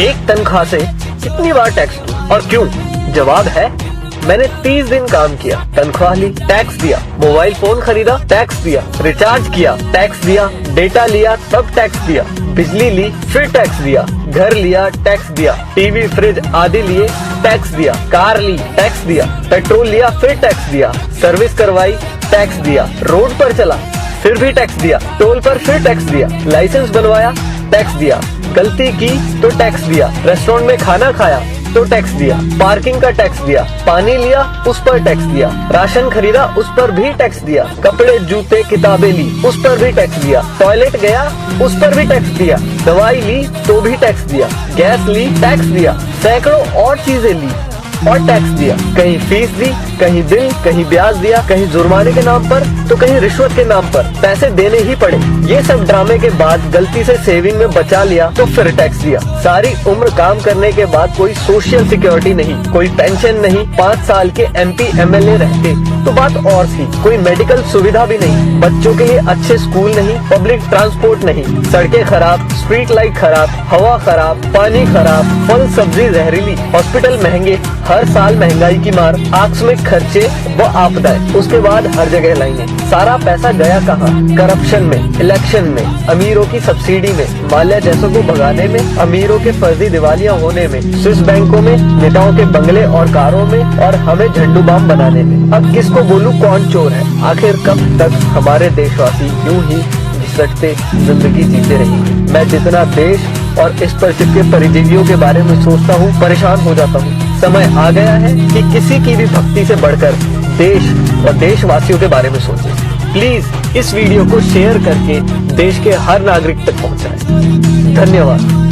एक तनख्वाह से कितनी बार टैक्स दूं और क्यों? जवाब है, मैंने 30 दिन काम किया, तनख्वाह ली, टैक्स दिया, मोबाइल फोन खरीदा, टैक्स दिया, रिचार्ज किया, टैक्स दिया, डेटा लिया, तब टैक्स दिया, बिजली ली, फिर टैक्स दिया, घर लिया, टैक्स दिया, टीवी फ्रिज आदि लिए, टैक्स दिया, कार ली, टैक्स दिया, पेट्रोल लिया, फिर टैक्स दिया, सर्विस करवाई, टैक्स दिया, रोड पर चला, फिर भी टैक्स दिया, टोल पर फिर टैक्स दिया, लाइसेंस बनवाया, टैक्स दिया, गलती की तो टैक्स दिया, रेस्टोरेंट में खाना खाया तो टैक्स दिया, पार्किंग का टैक्स दिया, पानी लिया उस पर टैक्स दिया, राशन खरीदा उस पर भी टैक्स दिया, कपड़े जूते किताबें ली उस पर भी टैक्स दिया, टॉयलेट गया उस पर भी टैक्स दिया, दवाई ली तो भी टैक्स दिया, गैस ली टैक्स दिया, सैकड़ों और चीजें ली और टैक्स दिया, कहीं फीस दी, कहीं बिल, कहीं ब्याज दिया, कहीं जुर्माने के नाम पर तो कहीं रिश्वत के नाम पर पैसे देने ही पड़े। ये सब ड्रामे के बाद गलती से सेविंग में बचा लिया तो फिर टैक्स दिया। सारी उम्र काम करने के बाद कोई सोशल सिक्योरिटी नहीं, कोई पेंशन नहीं, 5 साल के MP MLA रहते तो बात और थी, कोई मेडिकल सुविधा भी नहीं, बच्चों के लिए अच्छे स्कूल नहीं, पब्लिक ट्रांसपोर्ट नहीं, सड़कें खराब, स्ट्रीट लाइट खराब, हवा खराब, पानी खराब, फल सब्जी जहरीली, हॉस्पिटल महंगे, हर साल महंगाई की मार, आकस्मिक खर्चे व आपदाएं, उसके बाद हर जगह लाइनें। सारा पैसा गया कहाँ? करप्शन में, इलेक्शन में, अमीरों की सब्सिडी में, माल्या जैसों को भगाने में, अमीरों के फर्जी दिवालियां होने में, स्विस बैंकों में, नेताओं के बंगले और कारों में और हमें झंडू बाम बनाने में। अब किसको बोलूं कौन चोर है? आखिर कब तक हमारे देशवासी यूं ही घिसटते जिंदगी जीते रहेंगे? मैं जितना देश और इस पर चिपके परिजीवियों के बारे में सोचता हूँ, परेशान हो जाता हूँ। समय आ गया है कि किसी की भी भक्ति से बढ़कर देश और देशवासियों के बारे में सोचें। प्लीज इस वीडियो को शेयर करके देश के हर नागरिक तक पहुंचाएं। धन्यवाद।